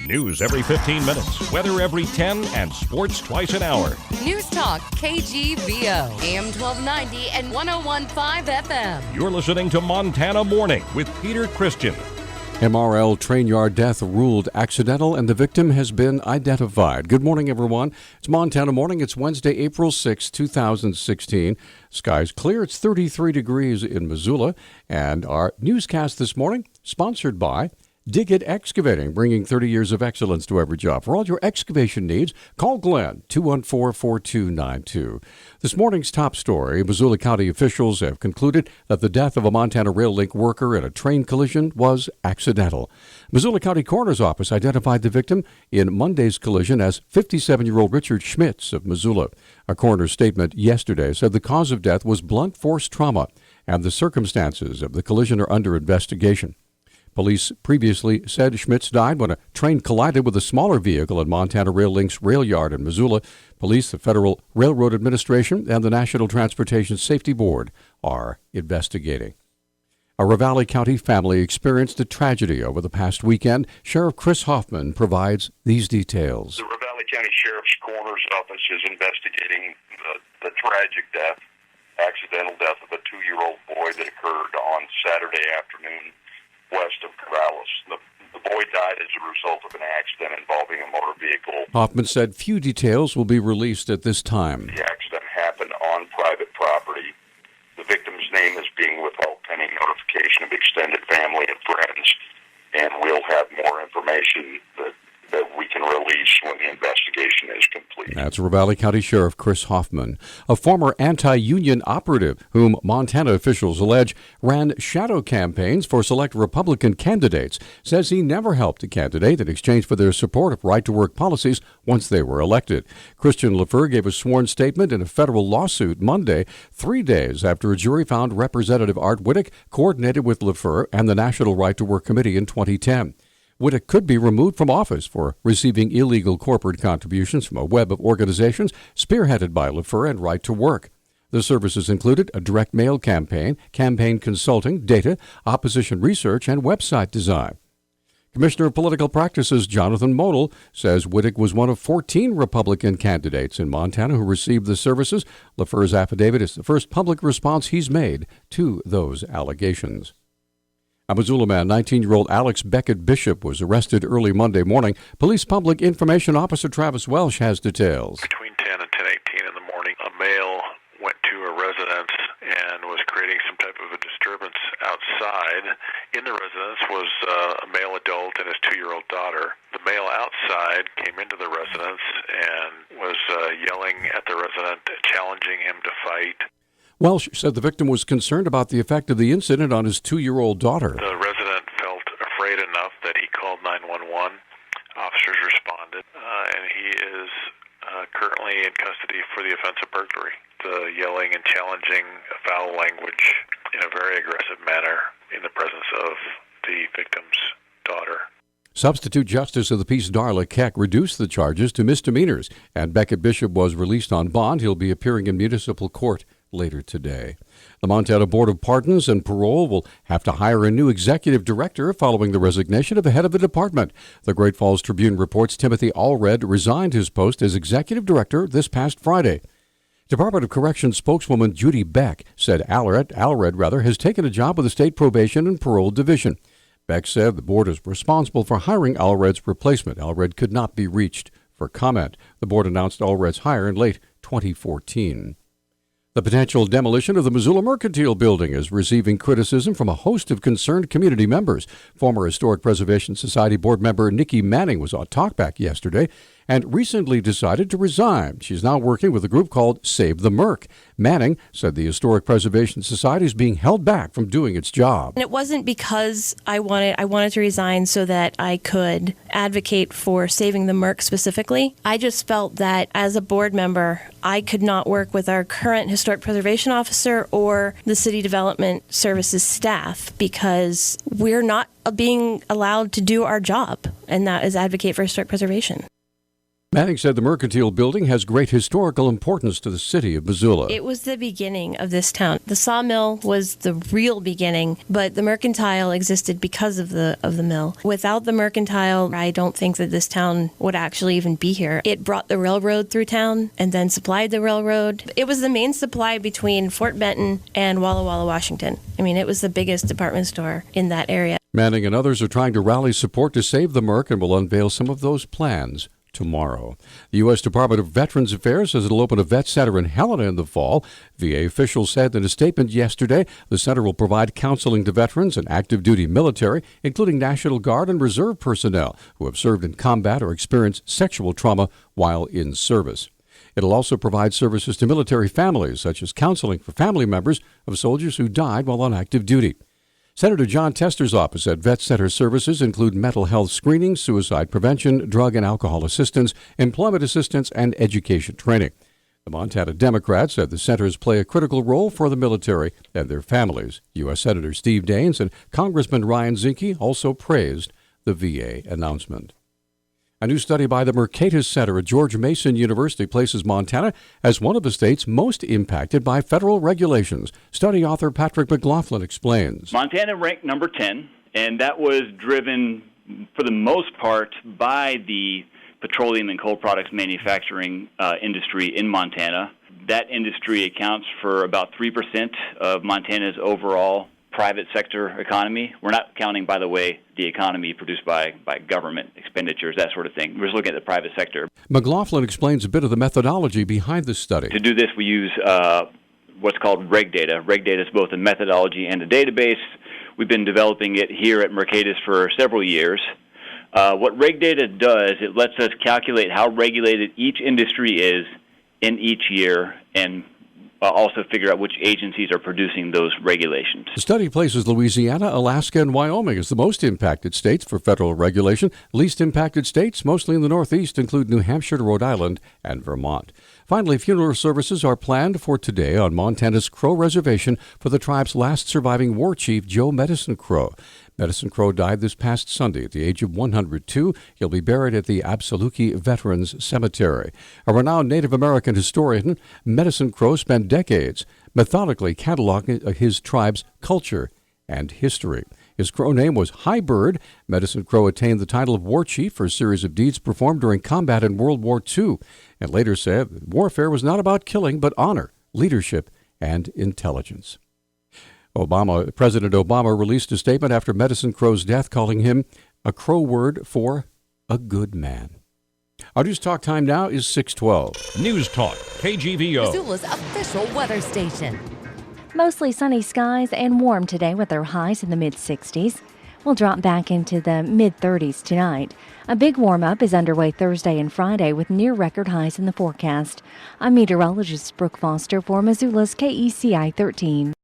News every 15 minutes, weather every 10, and sports twice an hour. Newstalk, KGVO, AM 1290 and 101.5 FM. You're listening to Montana Morning with Peter Christian. MRL train yard death ruled accidental and the victim has been identified. Good morning, everyone. It's Montana Morning. It's Wednesday, April 6, 2016. Skies clear. It's 33 degrees in Missoula. And our newscast this morning, sponsored by Dig It Excavating, bringing 30 years of excellence to every job. For all your excavation needs, call Glenn, 214-4292. This morning's top story, Missoula County officials have concluded that the death of a Montana Rail Link worker in a train collision was accidental. Missoula County Coroner's Office identified the victim in Monday's collision as 57-year-old Richard Schmitz of Missoula. A coroner's statement yesterday said the cause of death was blunt force trauma, and the circumstances of the collision are under investigation. Police previously said Schmitz died when a train collided with a smaller vehicle at Montana Rail Link's rail yard in Missoula. Police, the Federal Railroad Administration, and the National Transportation Safety Board are investigating. A Ravalli County family experienced a tragedy over the past weekend. Sheriff Chris Hoffman provides these details. The Ravalli County Sheriff's Coroner's Office is investigating the tragic death, accidental death of a 2-year-old boy that occurred on Saturday afternoon west of Corvallis. The boy died as a result of an accident involving a motor vehicle. Hoffman said few details will be released at this time. The accident happened on private property. The victim's name is being withheld pending notification of extended family and friends, and we'll have more information that we can release when the investigation is complete. That's Ravalli County Sheriff Chris Hoffman. A former anti-union operative whom Montana officials allege ran shadow campaigns for select Republican candidates says he never helped a candidate in exchange for their support of right-to-work policies once they were elected. Christian LaFleur gave a sworn statement in a federal lawsuit Monday, 3 days after a jury found Representative Art Wittick coordinated with LaFleur and the National Right-to-Work Committee in 2010. Wittick could be removed from office for receiving illegal corporate contributions from a web of organizations spearheaded by LaFleur and Right to Work. The services included a direct mail campaign, campaign consulting, data, opposition research, and website design. Commissioner of Political Practices Jonathan Modell says Wittick was one of 14 Republican candidates in Montana who received the services. LaFleur's affidavit is the first public response he's made to those allegations. A Missoula man, 19-year-old Alex Beckett Bishop, was arrested early Monday morning. Police Public Information Officer Travis Welsh has details. Between 10 and 10:18 in the morning, a male went to a residence and was creating some type of a disturbance outside. In the residence was a male adult and his 2-year-old daughter. The male outside came into the residence and was yelling at the resident, challenging him to fight. Welsh said the victim was concerned about the effect of the incident on his 2-year-old daughter. The resident felt afraid enough that he called 911. Officers responded, and he is currently in custody for the offense of burglary. The yelling and challenging foul language in a very aggressive manner in the presence of the victim's daughter. Substitute Justice of the Peace Darla Keck reduced the charges to misdemeanors, and Beckett Bishop was released on bond. He'll be appearing in municipal court later today. The Montana Board of Pardons and Parole will have to hire a new executive director following the resignation of the head of the department. The Great Falls Tribune reports Timothy Allred resigned his post as executive director this past Friday. Department of Corrections spokeswoman Judy Beck said Allred has taken a job with the State Probation and Parole Division. Beck said the board is responsible for hiring Allred's replacement. Allred could not be reached for comment. The board announced Allred's hire in late 2014. The potential demolition of the Missoula Mercantile Building is receiving criticism from a host of concerned community members. Former Historic Preservation Society board member Nikki Manning was on Talkback yesterday and recently decided to resign. She's now working with a group called Save the Merc. Manning said the Historic Preservation Society is being held back from doing its job. And it wasn't because I wanted to resign so that I could advocate for saving the Merc specifically. I just felt that as a board member, I could not work with our current Historic Preservation Officer or the City Development Services staff because we're not being allowed to do our job, and that is advocate for historic preservation. Manning said the Mercantile Building has great historical importance to the city of Missoula. It was the beginning of this town. The sawmill was the real beginning, but the Mercantile existed because of the mill. Without the Mercantile, I don't think that this town would actually even be here. It brought the railroad through town and then supplied the railroad. It was the main supply between Fort Benton and Walla Walla, Washington. I mean, it was the biggest department store in that area. Manning and others are trying to rally support to save the Merc and will unveil some of those plans tomorrow. The U.S. Department of Veterans Affairs says it'll open a vet center in Helena in the fall. VA officials said in a statement yesterday the center will provide counseling to veterans and active duty military, including National Guard and Reserve personnel who have served in combat or experienced sexual trauma while in service. It'll also provide services to military families, such as counseling for family members of soldiers who died while on active duty. Senator John Tester's office at Vet Center services include mental health screening, suicide prevention, drug and alcohol assistance, employment assistance, and education training. The Montana Democrat said the centers play a critical role for the military and their families. U.S. Senator Steve Daines and Congressman Ryan Zinke also praised the VA announcement. A new study by the Mercatus Center at George Mason University places Montana as one of the states most impacted by federal regulations. Study author Patrick McLaughlin explains. Montana ranked number 10, and that was driven for the most part by the petroleum and coal products manufacturing industry in Montana. That industry accounts for about 3% of Montana's overall private sector economy. We're not counting, by the way, the economy produced by government expenditures, that sort of thing. We're just looking at the private sector. McLaughlin explains a bit of the methodology behind the study. To do this, we use what's called reg data. Reg data is both a methodology and a database. We've been developing it here at Mercatus for several years. What reg data does, it lets us calculate how regulated each industry is in each year and also figure out which agencies are producing those regulations. The study places Louisiana, Alaska, and Wyoming as the most impacted states for federal regulation. Least impacted states, mostly in the Northeast, include New Hampshire, Rhode Island, and Vermont. Finally, funeral services are planned for today on Montana's Crow Reservation for the tribe's last surviving war chief, Joe Medicine Crow. Medicine Crow died this past Sunday at the age of 102. He'll be buried at the Absaluki Veterans Cemetery. A renowned Native American historian, Medicine Crow spent decades methodically cataloging his tribe's culture and history. His Crow name was High Bird. Medicine Crow attained the title of war chief for a series of deeds performed during combat in World War II, and later said that warfare was not about killing, but honor, leadership, and intelligence. President Obama released a statement after Medicine Crow's death, calling him a Crow word for a good man. Our News Talk time now is 6:12. News Talk, KGVO. Missoula's official weather station. Mostly sunny skies and warm today with our highs in the mid-60s. We'll drop back into the mid-30s tonight. A big warm-up is underway Thursday and Friday with near-record highs in the forecast. I'm meteorologist Brooke Foster for Missoula's KECI 13.